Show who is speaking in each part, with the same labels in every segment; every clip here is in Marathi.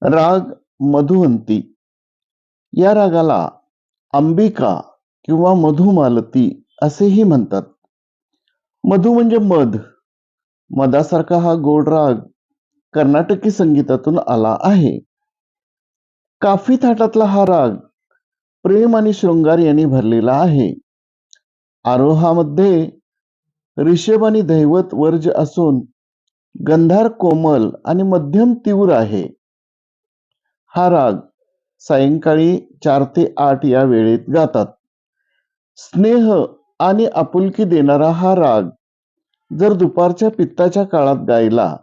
Speaker 1: राग मधुवंती या रागाला अंबिका किंवा मधुमालती असेही म्हणतात. मधु म्हणजे मध. मधासारखा हा गोड राग कर्नाटकी संगीतातून आला आहे. काफी थाटातला हा राग प्रेम आणि शृंगार यांनी भरलेला आहे. आरोहामध्ये ऋषभ आणि दैवत वर्ज असून गंधार कोमल आणि मध्यम तीव्र आहे. हा राग सायंकाळी 4 ते 8 या वेळेत गातात. स्नेह आणि आपुलकी देणारा हा राग जर दुपारच्या पित्ताच्या काळात गायला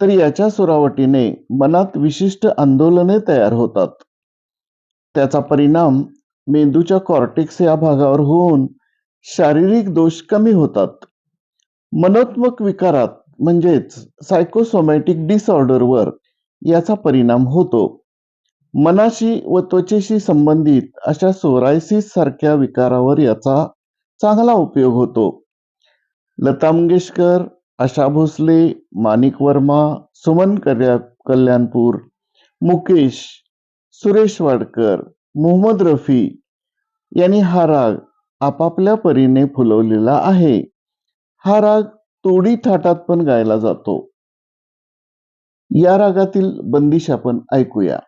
Speaker 1: तर याच्या सुरावटीने मनात विशिष्ट आंदोलने तयार होतात. त्याचा परिणाम मेंदूच्या कॉर्टेक्स या भागावर होऊन शारीरिक दोष कमी होतात. मनोत्मक विकारात म्हणजेच सायकोसोमॅटिक डिसऑर्डरवर याचा परिणाम होतो. मनाशी व त्वचेशी संबंधित अशा सोरायसिस सारख्या विकारावर याचा चांगला उपयोग होतो. लता मंगेशकर, आशा भोसले, माणिक वर्मा, सुमन कल्याणपूर, मुकेश, सुरेश वाडकर, मोहम्मद रफी यांनी हा राग आपापल्या परीने फुलवलेला आहे. हा राग तोडी थाटात पण गायला जातो. या रागातील बंदिश आपण ऐकूया.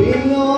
Speaker 2: पिया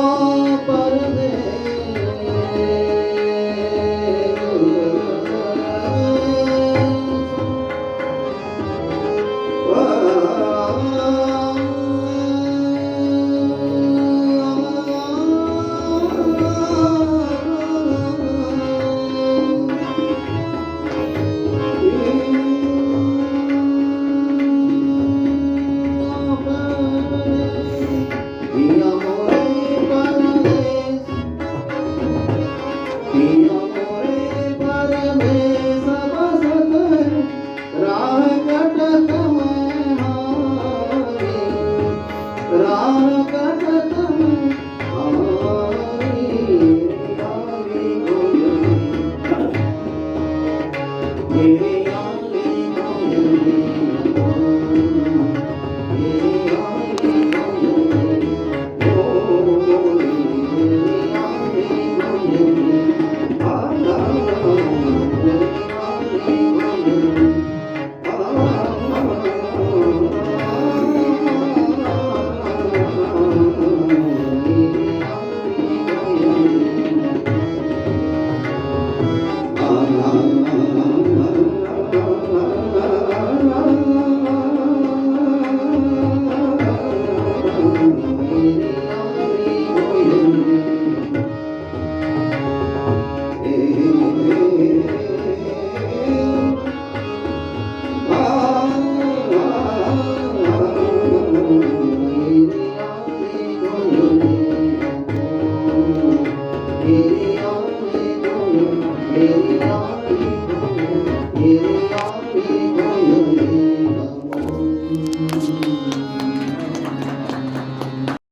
Speaker 2: He